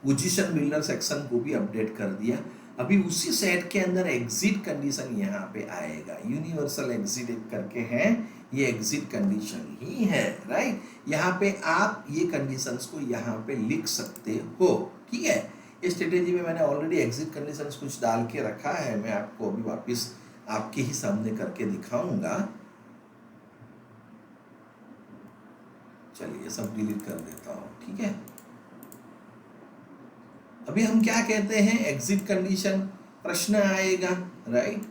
पोजीशन बिल्डर सेक्शन को भी अपडेट कर दिया। अभी उसी सेट के अंदर एग्जिट कंडीशन यहाँ पे आएगा, यूनिवर्सल एग्जिट करके है, ये एग्जिट कंडीशन ही है, राइट। यहाँ पे आप ये कंडीशंस को यहाँ पे लिख सकते हो, ठीक है। इस स्ट्रेटेजी में मैंने ऑलरेडी एग्जिट कंडीशंस कुछ डाल के रखा है, मैं आपको अभी वापस आपके ही सामने करके दिखाऊंगा। चलिए सब डिलीट कर देता हूँ, ठीक है। अभी हम क्या कहते हैं, एग्जिट कंडीशन, प्रश्न आएगा, राइट,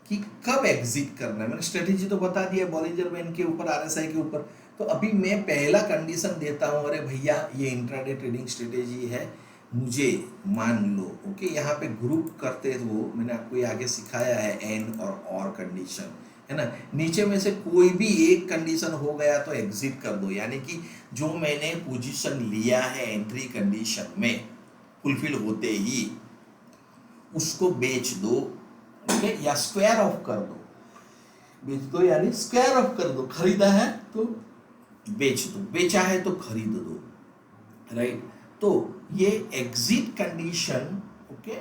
कि कब एग्जिट करना है। मैंने स्ट्रेटेजी तो बता दिया बॉलिंजर बैंड के ऊपर, आरएसआई के ऊपर। तो अभी मैं पहला कंडीशन देता हूं, अरे भैया ये इंट्राडे ट्रेडिंग स्ट्रेटेजी है, मुझे मान लो, ओके, यहाँ पे ग्रुप करते हो, मैंने आपको ये आगे सिखाया है, एंड और कंडीशन, है ना। नीचे में से कोई भी एक कंडीशन हो गया तो एग्जिट कर दो, यानी कि जो मैंने पोजीशन लिया है एंट्री कंडीशन में फुलफिल होते ही उसको बेच दो, ओके, या स्क्वायर ऑफ कर दो। बेच दो यानी स्क्वायर ऑफ कर दो, खरीदा है तो बेच दो, बेचा है तो खरीद दो, राइट। तो ये एग्जिट कंडीशन, ओके,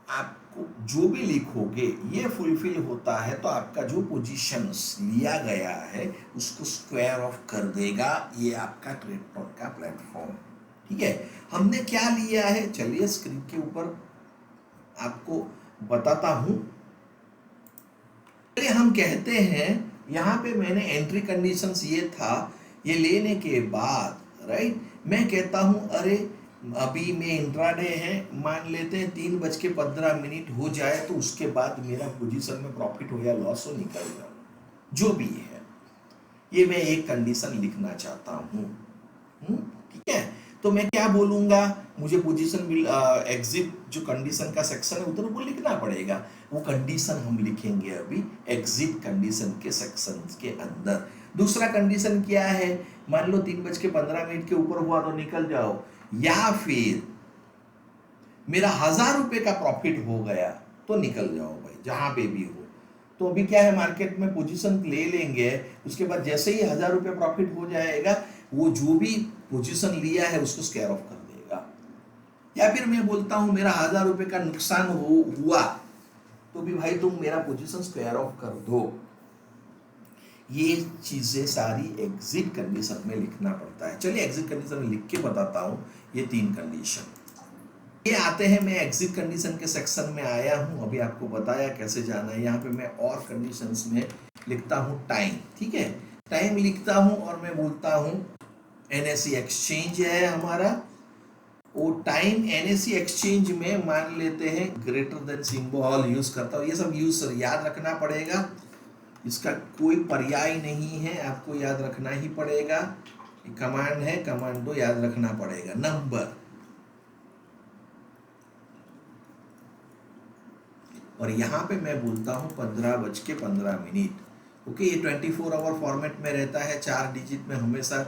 आपको जो भी लिखोगे ये फुलफिल होता है तो आपका जो पोजीशन लिया गया है उसको स्क्वायर ऑफ कर देगा, ये आपका ट्रेडपॉट का प्लेटफॉर्म, ठीक है। हमने क्या लिया है, चलिए स्क्रीन के ऊपर आपको बताता हूं। हम कहते हैं यहां पे मैंने एंट्री कंडीशंस ये था, ये लेने के बाद, राइट, मैं कहता हूं अरे अभी मैं इंट्राडे है, मान लेते हैं 3:15 हो जाए तो उसके बाद मेरा पोजीशन में प्रॉफिट हो या लॉस हो, निकल जाओ, जो भी है, ये मैं एक कंडीशन लिखना चाहता हूं, ठीक है। तो मैं क्या बोलूंगा, मुझे पोजीशन एग्जिट जो कंडीशन का सेक्शन है उधर वो लिखना पड़ेगा, वो कंडीशन हम लिखेंगे अभी एग्जिट कंडीशन के सेक्शन के अंदर। दूसरा कंडीशन क्या है, मान लो 3:15 के ऊपर हुआ तो निकल जाओ, या फिर मेरा 1000 रुपए का प्रॉफिट हो गया तो निकल जाओ भाई, जहां पे भी हो। तो अभी क्या है, मार्केट में पोजीशन ले लेंगे, उसके बाद जैसे ही 1000 रुपए प्रॉफिट हो जाएगा, वो जो भी पोजीशन लिया है उसको स्क्वायर ऑफ कर देगा। या फिर मैं बोलता हूं मेरा 1000 रुपए का नुकसान हुआ तो भी भाई तुम मेरा पोजीशन स्क्वायर ऑफ कर दो। ये चीजें सारी एग्जिट कंडीशन में लिखना पड़ता है। चलिए एग्जिट कंडीशन में लिख के बताता हूं, ये 3 कंडीशन ये आते हैं। मैं एग्जिट कंडीशन के सेक्शन में आया हूं, अभी आपको बताया कैसे जाना है। यहाँ पे मैं और कंडीशंस में लिखता हूं टाइम, ठीक है, टाइम लिखता हूं और मैं बोलता हूं एनएसई एक्सचेंज है हमारा, वो टाइम एनएसई एक्सचेंज में मान लेते हैं ग्रेटर देन सिंबल यूज करता हूं। ये सब यूज याद रखना पड़ेगा, इसका कोई पर्याय नहीं है, आपको याद रखना ही पड़ेगा। कमांड है, कमांड 2 याद रखना पड़ेगा। नंबर, और यहाँ पे मैं बोलता हूँ 15:15। ओके, ये 24 आवर फॉर्मेट में रहता है, 4 डिजिट में हमेशा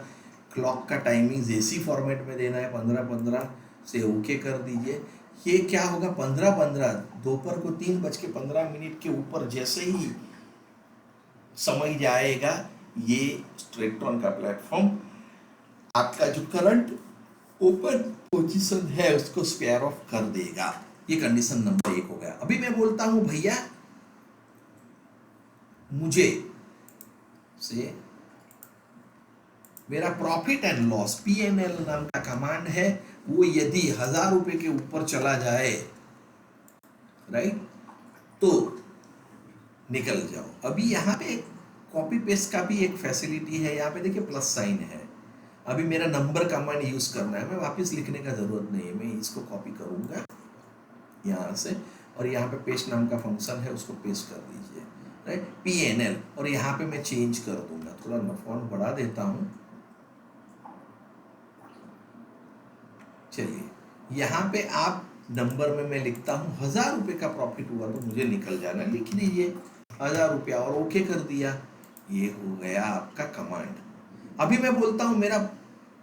क्लॉक का टाइमिंग इसी फॉर्मेट में देना है, 15:15 से ओके कर दीजिए। ये क्या होगा, 15:15 दोपहर को 3:15 के ऊपर जैसे ही समय जाएगा, ये स्ट्रेटॉन का प्लेटफॉर्म आपका जो करंट ओपन पोजीशन है उसको स्क्वायर ऑफ कर देगा। ये कंडीशन नंबर 1 हो गया। अभी मैं बोलता हूं भैया मुझे से मेरा प्रॉफिट एंड लॉस PNL नाम का कमांड है, वो यदि 1000 रुपए के ऊपर चला जाए, राइट, तो निकल जाओ। अभी यहाँ पे कॉपी पेस्ट का भी एक फैसिलिटी है, यहाँ पे देखिए प्लस साइन है। अभी मेरा नंबर कमांड यूज करना है, मैं वापस लिखने का जरूरत नहीं है, मैं इसको कॉपी करूंगा यहाँ से और यहाँ पे पेस्ट नाम का फंक्शन है उसको पेस्ट कर दीजिए, राइट, PNL, और यहाँ पे मैं चेंज कर दूंगा, थोड़ा फॉन्ट बढ़ा देता हूँ। चलिए यहाँ पे आप नंबर में मैं लिखता हूँ 1000 रुपए का प्रॉफिट हुआ तो मुझे निकल जाना, लिख लीजिए 1000 रुपया और ओके कर दिया। ये हो गया आपका कमांड। अभी मैं बोलता हूँ मेरा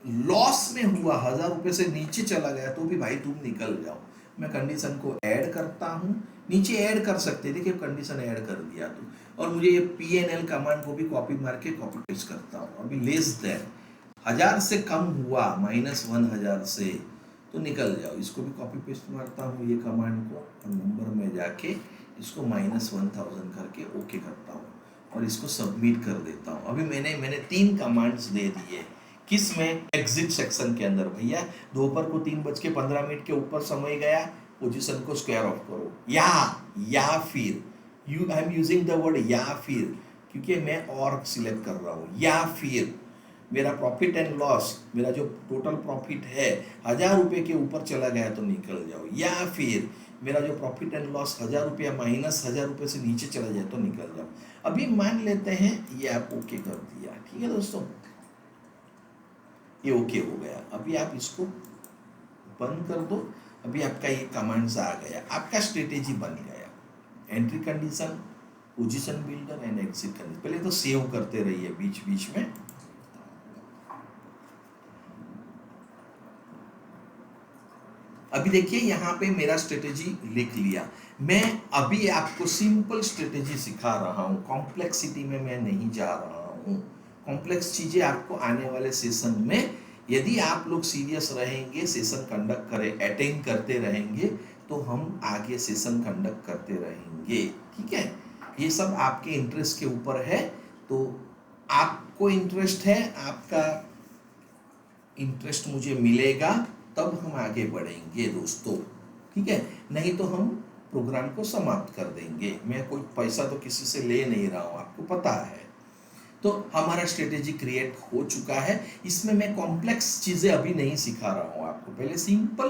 लॉस में हुआ, 1000 रुपए से नीचे चला गया तो भी भाई तुम निकल जाओ। मैं कंडीशन को ऐड करता हूँ, नीचे ऐड कर सकते, देखिए कंडीशन ऐड कर दिया तो, और मुझे ये PNL कमांड को भी कॉपी मार के कॉपी पेस्ट करता हूँ। अभी लेस देन 1000 से कम हुआ, -1 1000 से, तो निकल जाओ। इसको भी कॉपी पेस्ट मारता हूँ ये कमांड को और नंबर में जाके इसको -1000 करके ओके करता हूँ और इसको सबमिट कर देता हूँ। अभी मैंने 3 कमांड्स दे दिए, किस में, एग्जिट सेक्शन के अंदर। भैया दोपहर को 3:15 के ऊपर समय गया, पोजीशन को स्क्वायर ऑफ करो, या फिर I am using the word या फिर, क्योंकि मैं और सिलेक्ट कर रहा हूँ। या फिर मेरा प्रॉफिट एंड लॉस, मेरा जो टोटल प्रॉफिट है 1000 रुपये के ऊपर चला गया तो निकल जाओ, या फिर मेरा जो प्रॉफिट एंड लॉस 1000 रुपया -1000 रुपये से नीचे चला जाए तो निकल जाओ। अभी मान लेते हैं ये आप ओके कर दिया, ठीक है दोस्तों, ये ओके हो गया। अभी आप इसको बंद कर दो। अभी आपका ये कमांड्स आ गया, आपका स्ट्रेटेजी बन गया, entry condition, position builder and exit condition. पहले तो सेव करते रहिए बीच बीच में। अभी देखिए यहाँ पे मेरा स्ट्रेटेजी लिख लिया। मैं अभी आपको सिंपल स्ट्रेटेजी सिखा रहा हूँ, कॉम्प्लेक्सिटी में मैं नहीं जा रहा हूँ। कॉम्प्लेक्स चीजें आपको आने वाले सेशन में, यदि आप लोग सीरियस रहेंगे, सेशन कंडक्ट करें, अटेंड करते रहेंगे, तो हम आगे सेशन कंडक्ट करते रहेंगे, ठीक है। ये सब आपके इंटरेस्ट के ऊपर है, तो आपको इंटरेस्ट है, आपका इंटरेस्ट मुझे मिलेगा तब हम आगे बढ़ेंगे दोस्तों, ठीक है। नहीं तो हम प्रोग्राम को समाप्त कर देंगे। मैं कोई पैसा तो किसी से ले नहीं रहा हूँ, आपको पता है। तो हमारा स्ट्रेटेजी क्रिएट हो चुका है। इसमें मैं कॉम्प्लेक्स चीजें अभी नहीं सिखा रहा हूँ आपको, पहले सिंपल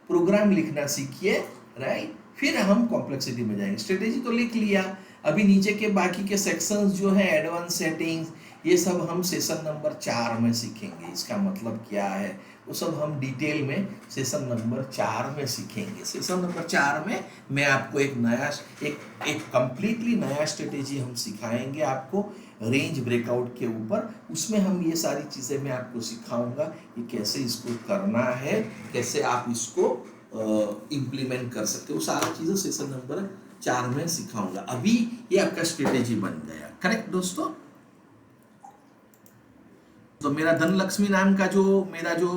प्रोग्राम लिखना सीखिए, राइट, फिर हम कॉम्प्लेक्सिटी में जाएंगे। स्ट्रेटेजी तो लिख लिया, अभी नीचे के बाकी के सेक्शंस जो है, एडवांस सेटिंग्स, ये सब हम सेशन नंबर 4 में सीखेंगे। इसका मतलब क्या है वो सब हम डिटेल में सेशन नंबर 4 में सीखेंगे। सेशन नंबर 4 में मैं आपको एक नया, एक कंप्लीटली नया स्ट्रेटेजी हम सिखाएंगे आपको, रेंज ब्रेकआउट के ऊपर। उसमें हम ये सारी चीज़ें मैं आपको सिखाऊंगा, ये कैसे इसको करना है, कैसे आप इसको इम्प्लीमेंट कर सकते हो, सारी चीज़ें सेशन नंबर 4 में सिखाऊंगा। अभी ये आपका स्ट्रेटेजी बन गया, करेक्ट दोस्तों। तो मेरा धनलक्ष्मी नाम का जो मेरा जो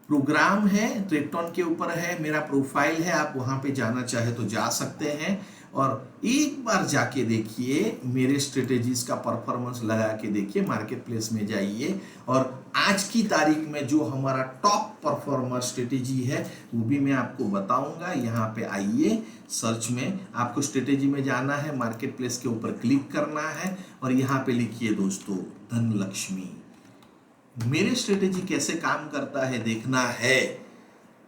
प्रोग्राम है ट्रेक्टॉन के ऊपर है, मेरा प्रोफाइल है, आप वहां पे जाना चाहे तो जा सकते हैं और एक बार जाके देखिए, मेरे स्ट्रेटेजीज का परफॉर्मेंस लगा के देखिए, मार्केट प्लेस में जाइए और आज की तारीख में जो हमारा टॉप परफॉर्मर स्ट्रेटेजी है वो भी मैं आपको बताऊंगा। यहाँ पे आइए, सर्च में आपको स्ट्रेटेजी में जाना है, मार्केट प्लेस के ऊपर क्लिक करना है और यहाँ पे लिखिए दोस्तों धनलक्ष्मी। मेरे स्ट्रेटेजी कैसे काम करता है देखना है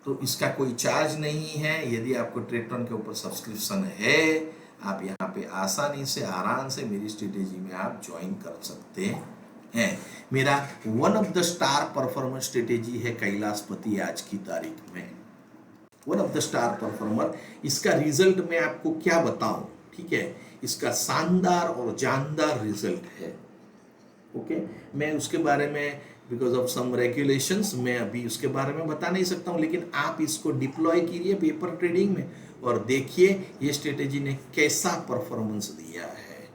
तो इसका कोई चार्ज नहीं है। यदि आपको ट्रेक्टॉन के ऊपर सब्सक्रिप्शन है, आप यहाँ पे आसानी से, आराम से मेरी स्ट्रेटेजी में आप ज्वाइन कर सकते हैं। मेरा one of the star performance strategy है कैलाशपति आज की तारीख में, one of the star performer. इसका रिजल्ट मैं आपको क्या बताऊं, ठीक है, इसका शानदार और जानदार रिजल्ट है। ओके, मैं उसके बारे में बिकॉज ऑफ सम रेगुलेशंस मैं अभी उसके बारे में बता नहीं सकता हूं, लेकिन आप इसको डिप्लॉय कीजिए पेपर ट्रेडिंग में और देखिए ये स्ट्रेटेजी ने कैसा परफॉर्मेंस दिया है।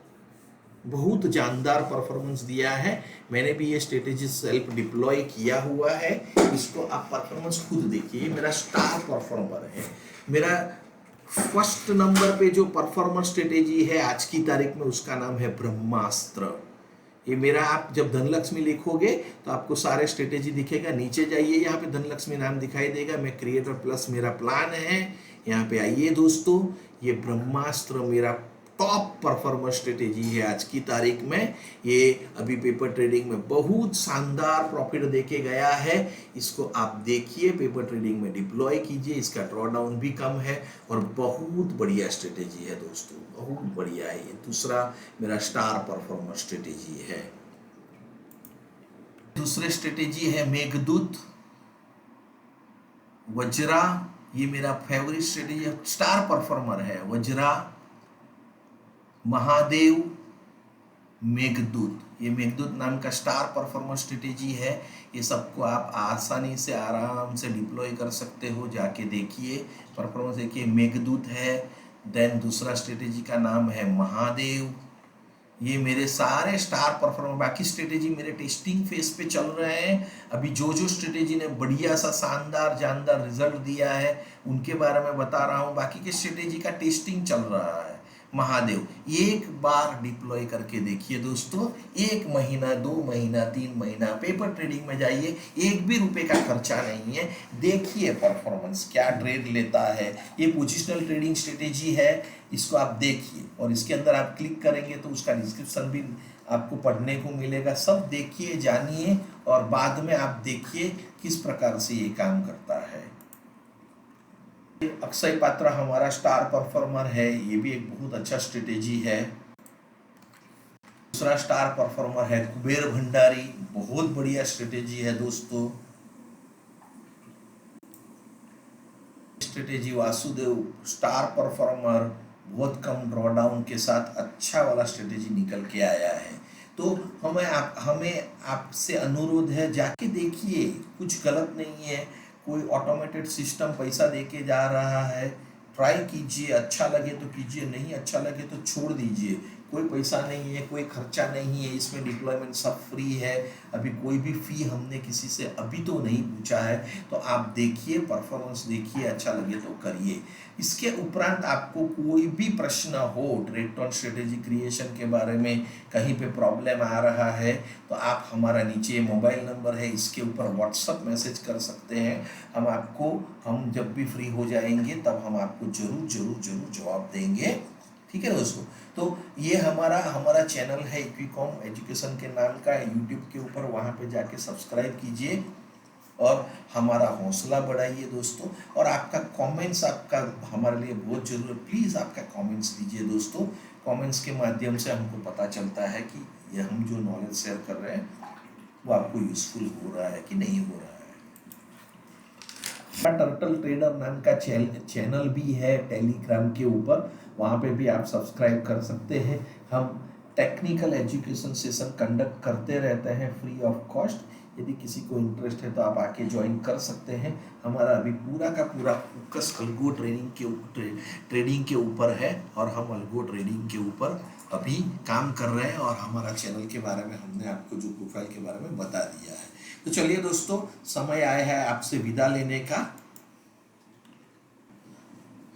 बहुत जानदार परफॉर्मेंस दिया है। मैंने भी ये स्ट्रेटेजी सेल्फ डिप्लॉय किया हुआ है, इसको आप परफॉर्मेंस खुद देखिए। ये मेरा स्टार परफॉर्मर है। मेरा फर्स्ट नंबर पे जो परफॉर्मर स्ट्रेटेजी है आज की तारीख में, उसका नाम है ब्रह्मास्त्र। ये मेरा, आप जब धनलक्ष्मी लिखोगे तो आपको सारे स्ट्रेटेजी दिखेगा। नीचे जाइए, यहाँ पे धनलक्ष्मी नाम दिखाई देगा। मैं क्रिएटर प्लस मेरा प्लान है, यहाँ पे आइए दोस्तों। ये ब्रह्मास्त्र मेरा टॉप परफॉर्मर स्ट्रेटेजी है आज की तारीख में। ये अभी पेपर ट्रेडिंग में बहुत शानदार प्रॉफिट देके गया है। इसको आप देखिए, पेपर ट्रेडिंग में डिप्लॉय कीजिए। इसका ड्रॉडाउन भी कम है और बहुत बढ़िया स्ट्रेटेजी है दोस्तों, बहुत बढ़िया है। ये दूसरा मेरा स्टार परफॉर्मर स्ट्रेटेजी है। दूसरे स्ट्रेटेजी है मेघदूत, वज्रा। ये मेरा फेवरेट स्ट्रेटेजी है, स्टार परफॉर्मर है। वज्रा, महादेव, मेघदूत। ये मेघदूत नाम का स्टार परफॉर्मर स्ट्रेटेजी है। ये सबको आप आसानी से आराम से डिप्लॉय कर सकते हो, जाके देखिए परफॉर्मेंस देखिए। मेघदूत है। देन दूसरा स्ट्रेटेजी का नाम है महादेव। ये मेरे सारे स्टार परफॉर्मर, बाकी स्ट्रेटेजी मेरे टेस्टिंग फेज पे चल रहे हैं। अभी जो जो स्ट्रेटेजी ने बढ़िया सा शानदार जानदार रिजल्ट दिया है उनके बारे में बता रहा हूँ। बाकी के स्ट्रेटेजी का टेस्टिंग चल रहा है। महादेव एक बार डिप्लॉय करके देखिए दोस्तों, 1 महीना 2 महीना 3 महीना पेपर ट्रेडिंग में जाइए, 1 भी रुपए का खर्चा नहीं है। देखिए परफॉर्मेंस क्या ट्रेड लेता है। ये पोजिशनल ट्रेडिंग स्ट्रेटेजी है, इसको आप देखिए और इसके अंदर आप क्लिक करेंगे तो उसका डिस्क्रिप्शन भी आपको पढ़ने को मिलेगा। सब देखिए, जानिए और बाद में आप देखिए किस प्रकार से ये काम करता है। अक्षय पात्र हमारा स्टार परफॉर्मर है, ये भी एक बहुत अच्छा स्ट्रेटेजी है। दूसरा स्टार परफॉर्मर है कुबेर भंडारी, बहुत बढ़िया स्ट्रेटेजी है दोस्तों। स्ट्रेटेजी वासुदेव, स्टार परफॉर्मर, बहुत कम ड्रॉडाउन के साथ अच्छा वाला स्ट्रेटेजी निकल के आया है। तो हमें आपसे अनुरोध है, जाके देखिए, कुछ गलत नहीं है। कोई ऑटोमेटेड सिस्टम पैसा देके जा रहा है, ट्राई कीजिए। अच्छा लगे तो कीजिए, नहीं अच्छा लगे तो छोड़ दीजिए। कोई पैसा नहीं है, कोई खर्चा नहीं है, इसमें डिप्लॉयमेंट सब फ्री है। अभी कोई भी फी हमने किसी से अभी तो नहीं पूछा है। तो आप देखिए, परफॉर्मेंस देखिए, अच्छा लगे तो करिए। इसके उपरांत आपको कोई भी प्रश्न हो ट्रेड स्ट्रेटेजी क्रिएशन के बारे में, कहीं पे प्रॉब्लम आ रहा है, तो आप हमारा नीचे मोबाइल नंबर है, इसके ऊपर व्हाट्सअप मैसेज कर सकते हैं। हम जब भी फ्री हो जाएंगे तब हम आपको जरूर जरूर जरूर जवाब देंगे। ठीक है दोस्तों। तो ये हमारा चैनल है इक्विकॉम एजुकेशन के नाम का, यूट्यूब के ऊपर, वहाँ पे जाके सब्सक्राइब कीजिए और हमारा हौसला बढ़ाइए दोस्तों। और आपका कमेंट्स आपका हमारे लिए बहुत जरूरी है। प्लीज़ आपका कमेंट्स दीजिए दोस्तों। कमेंट्स के माध्यम से हमको पता चलता है कि ये हम जो नॉलेज शेयर कर रहे हैं वो आपको यूजफुल हो रहा है कि नहीं हो रहा है। टर्टल ट्रेडर नाम का चैनल भी है टेलीग्राम के ऊपर, वहाँ पे भी आप सब्सक्राइब कर सकते हैं। हम टेक्निकल एजुकेशन सेशन कंडक्ट करते रहते हैं फ्री ऑफ कॉस्ट। यदि किसी को इंटरेस्ट है तो आप आके ज्वाइन कर सकते हैं। हमारा अभी पूरा का पूरा फोकस अल्गो ट्रेडिंग के ऊपर है और हम अल्गो ट्रेडिंग के ऊपर अभी काम कर रहे हैं। और हमारा चैनल के बारे में हमने आपको जो प्रोफाइल के बारे में बता दिया है। तो चलिए दोस्तों, समय आया है आपसे विदा लेने का।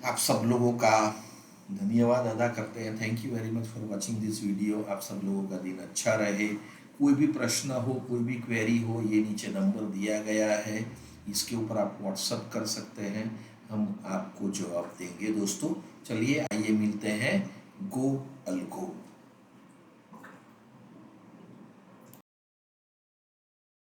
आप सब लोगों का धन्यवाद अदा करते हैं। Thank you very much for watching this video. आप सब लोगों का दिन अच्छा रहे। कोई भी प्रश्न हो, कोई भी क्वेरी हो, ये नीचे नंबर दिया गया है, इसके ऊपर आप व्हाट्सअप कर सकते हैं, हम आपको जवाब देंगे दोस्तों। चलिए आइए मिलते हैं। गो अल्गो।